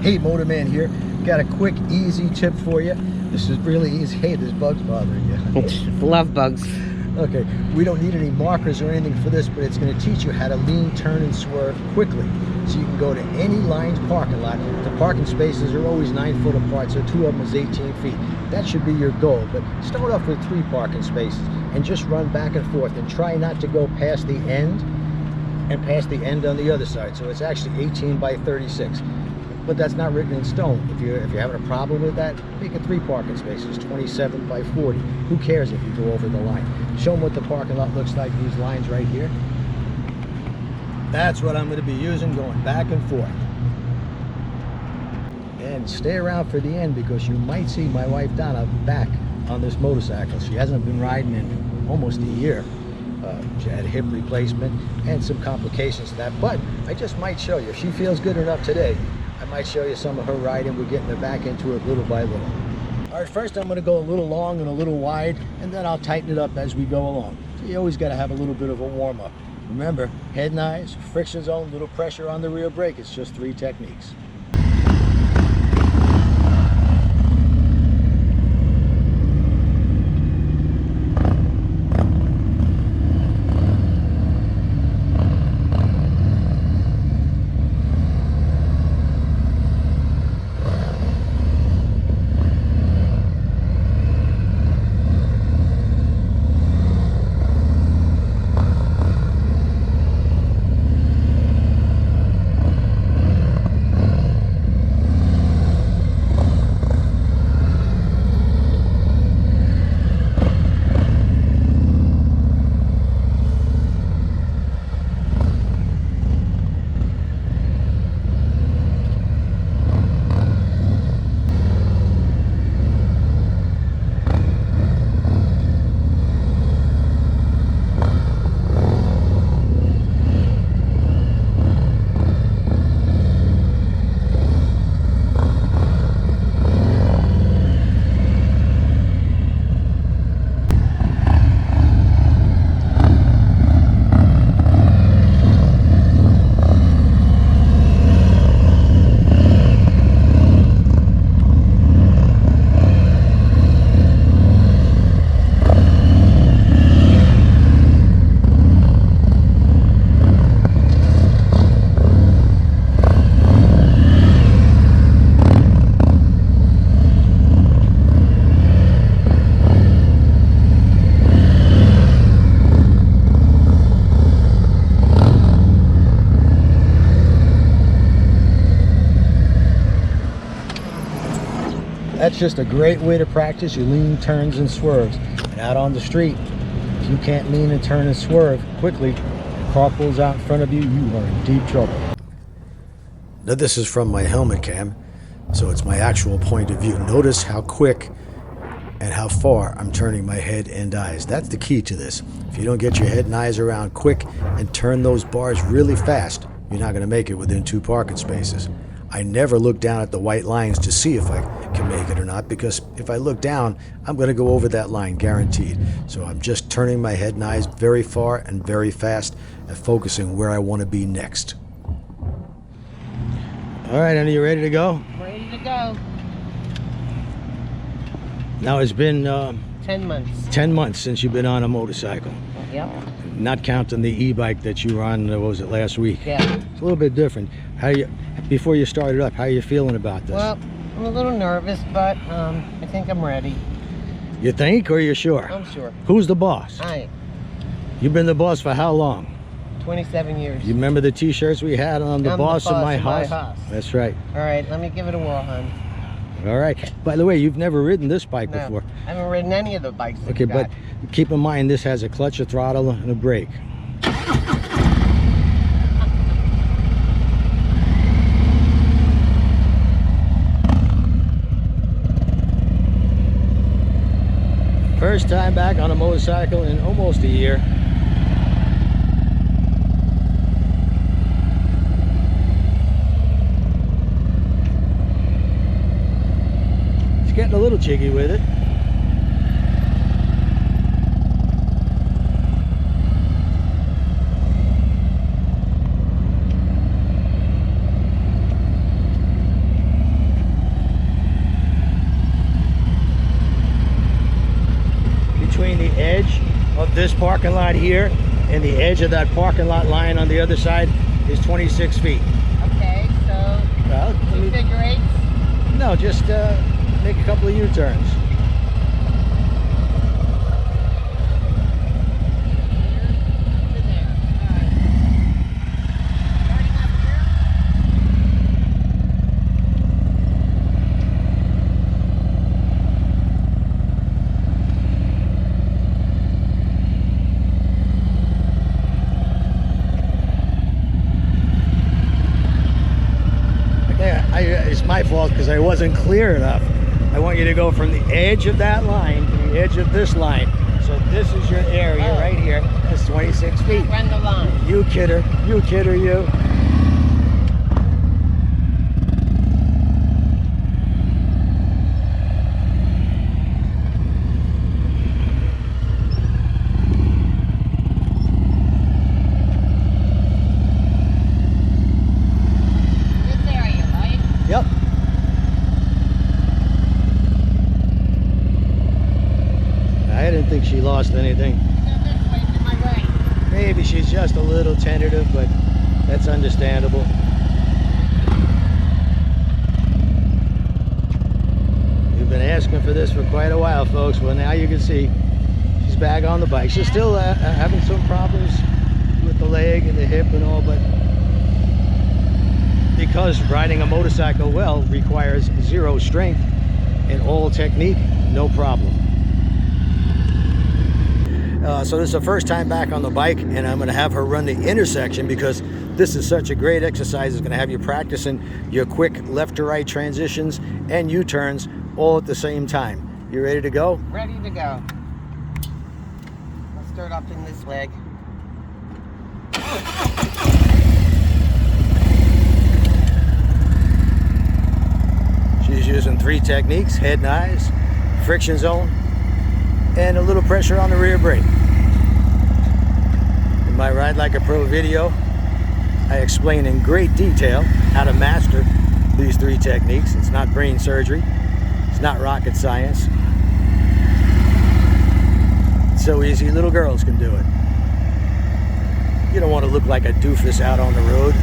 Hey, Motorman here. Got a quick, easy tip for you. This is really easy. Hey, there's bugs bothering you. Love bugs. Okay, we don't need any markers or anything for this, but it's going to teach you how to lean, turn, and swerve quickly. So you can go to any Lines parking lot. The parking spaces are always 9 foot apart, so 2 of them is 18 feet. That should be your goal, but start off with 3 parking spaces and just run back and forth and try not to go past the end and past the end on the other side. So it's actually 18 by 36. But that's not written in stone. If you're having a problem with that, make it 3 parking spaces, 27 by 40. Who cares if you go over the line? Show them what the parking lot looks like, these lines right here. That's what I'm going to be using, going back and forth. And stay around for the end, because you might see my wife Donna back on this motorcycle. She hasn't been riding in almost a year. She had a hip replacement and some complications to that, but I just might show you. If she feels good enough today, I might show you some of her riding. We're getting her back into it little by little. All right, first I'm going to go a little long and a little wide, and then I'll tighten it up as we go along. So you always got to have a little bit of a warm-up. Remember, head and eyes, friction zone, little pressure on the rear brake. It's just 3 techniques. That's just a great way to practice your lean, turns, and swerves. And out on the street, if you can't lean and turn and swerve quickly, the car pulls out in front of you, you are in deep trouble. Now this is from my helmet cam, so it's my actual point of view. Notice how quick and how far I'm turning my head and eyes. That's the key to this. If you don't get your head and eyes around quick and turn those bars really fast, you're not going to make it within 2 parking spaces. I never look down at the white lines to see if I can make it or not, because if I look down, I'm going to go over that line, guaranteed. So I'm just turning my head and eyes very far and very fast and focusing where I want to be next. All right, Anna, you ready to go? Ready to go. Now it's been 10 months. 10 months since you've been on a motorcycle. Yep. Not counting the e-bike that you were on, what was it, last week? Yeah. It's a little bit different. Before you started up, how are you feeling about this? Well, I'm a little nervous, but I think I'm ready. You think, or you're sure? I'm sure. Who's the boss? I am. You've been the boss for how long? 27 years. You remember the t-shirts we had on the boss of my house? house? That's right. All right, let me give it a whirl, hon. All right. By the way, you've never ridden this bike No, before. I haven't ridden any of the bikes that Okay, you got. but keep in mind this has a clutch, a throttle, and a brake. First time back on a motorcycle in almost a year. It's getting a little jiggy with it. this parking lot here and the edge of that parking lot line on the other side is 26 feet. Okay, so Well, two figure eights? no, just make a couple of U-turns. To there. All right. Starting up here. Yeah, it's my fault because I wasn't clear enough. I want you to go from the edge of that line to the edge of this line. So this is your area right here. That's 26 feet. Run the line. You kidder, you. This area, right? Yep. I didn't think she lost anything. So this way to my right. Maybe she's just a little tentative, but that's understandable. You've been asking for this for quite a while, folks. Well, now you can see she's back on the bike. She's still having some problems with the leg and the hip and all, but because riding a motorcycle well requires zero strength and all technique, no problem. So this is the first time back on the bike, and I'm going to have her run the intersection because this is such a great exercise. It's going to have you practicing your quick left to right transitions and U-turns all at the same time. You ready to go? Ready to go. I'll start up in this leg. She's using 3 techniques: head and eyes, friction zone, and a little pressure on the rear brake. In my Ride Like a Pro video, I explain in great detail how to master these 3 techniques. It's not brain surgery. It's not rocket science. It's so easy, little girls can do it. You don't want to look like a doofus out on the road.